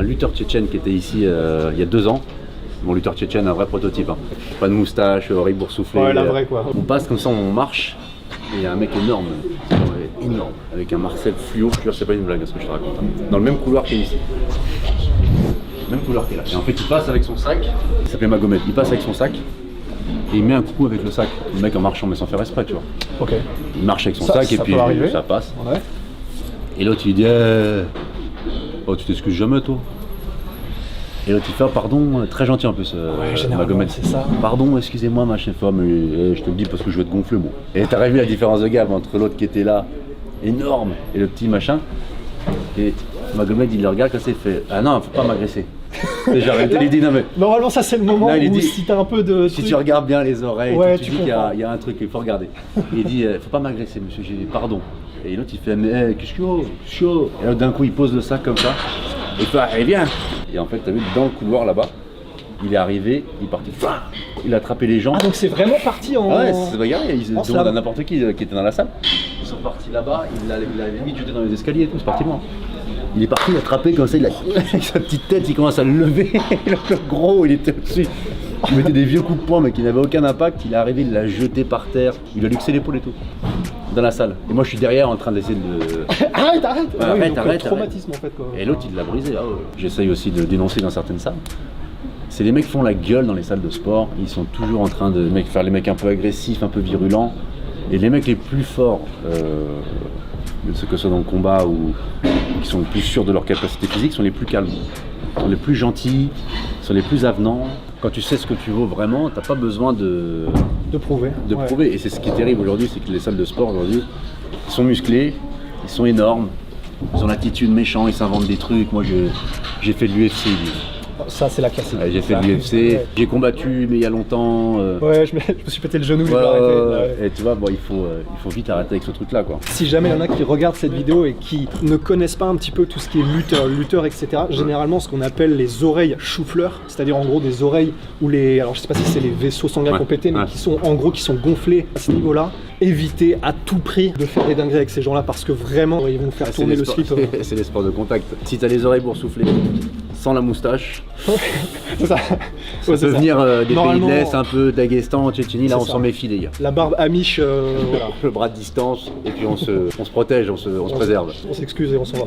un lutteur tchétchène qui était ici il y a 2 ans. Bon, lutteur tchétchène, un vrai prototype. Hein. Pas de moustache, oreille boursouflée. Ouais, la vraie quoi. On passe comme ça, on marche. Et il y a un mec énorme, énorme, avec un Marcel fluo. Je te jure, c'est pas une blague ce que je te raconte. Hein. Dans le même couloir qu'il est ici. Même couloir qu'il est là. Et en fait, il passe avec son sac. Il s'appelait Magomed. Il passe avec son sac. Et il met un coucou avec le sac. Le mec en marchant, mais sans faire exprès, tu vois. Ok. Il marche avec son sac et puis ça passe. Ouais. Et l'autre il dit oh, tu t'excuses jamais toi. Et l'autre il fait pardon, très gentil en plus. Généralement c'est ça. Pardon, excusez-moi ma chef, mais je te le dis parce que je vais te gonfler moi. Et t'as vu la différence de gamme entre l'autre qui était là, énorme, et le petit machin. Et Magomed il le regarde comme ça, il fait ah non, faut pas m'agresser. J'ai arrêté, il dit non mais. Normalement ça c'est le moment là, où dit, si t'as un peu de. Si tu regardes bien les oreilles, ouais, tu dis qu'il y a un truc qu'il faut regarder. Il dit faut pas m'agresser monsieur, j'ai dit pardon. Et l'autre il fait mais qu'est-ce que c'est chaud. Et là d'un coup il pose le sac comme ça. Et il fait allez viens. Et en fait t'as vu dans le couloir là-bas, il est arrivé, il est parti. Il a attrapé les gens. Ah donc c'est vraiment parti en. Ah ouais, c'est bagarré, ils demandent à n'importe qui était dans la salle. Ils sont partis là-bas, il a limite jeté dans les escaliers et tout, c'est parti loin. Il est parti attraper comme ça, avec sa petite tête, il commence à le lever. Le gros, il était au-dessus. Il mettait des vieux coups de poing, mais qui n'avaient aucun impact. Il est arrivé, il l'a jeté par terre. Il lui a luxé l'épaule et tout. Dans la salle. Et moi, je suis derrière en train d'essayer de. Arrête arrête. Traumatisme en fait quoi. Et l'autre, il l'a brisé. Ah ouais. J'essaye aussi de dénoncer dans certaines salles. C'est les mecs qui font la gueule dans les salles de sport. Ils sont toujours en train de faire les mecs un peu agressifs, un peu virulents. Et les mecs les plus forts, ceux que ce soit dans le combat ou qui sont les plus sûrs de leur capacité physique, sont les plus calmes, sont les plus gentils, sont les plus avenants. Quand tu sais ce que tu vaux vraiment, t'as pas besoin de prouver. Et c'est ce qui est terrible aujourd'hui, c'est que les salles de sport aujourd'hui, ils sont musclés, ils sont énormes, ils ont l'attitude méchante, ils s'inventent des trucs. Moi j'ai fait de l'UFC. Ça c'est la classique. Ouais, j'ai fait de l'UFC, j'ai combattu mais il y a longtemps. Ouais, je me suis pété le genou, j'ai arrêté. Et tu vois, bon, il faut vite arrêter avec ce truc là quoi. Si jamais il y en a qui regardent cette vidéo et qui ne connaissent pas un petit peu tout ce qui est lutteur, etc. Généralement ce qu'on appelle les oreilles chou-fleurs, c'est-à-dire en gros des oreilles où alors je sais pas si c'est les vaisseaux sanguins qui ont pété, mais qui sont en gros qui sont gonflés à ce niveau-là. Évitez à tout prix de faire des dingueries avec ces gens-là parce que vraiment ils vont faire tourner le slip. C'est les sports de contact. Si t'as les oreilles boursouflées, sans la moustache, ça peut venir des pays de l'Est, un peu Daghestan, Tchétchénie, là on s'en méfie les gars. La barbe amiche, voilà. Le bras de distance, et puis on se protège, on se préserve. On s'excuse et on s'en va.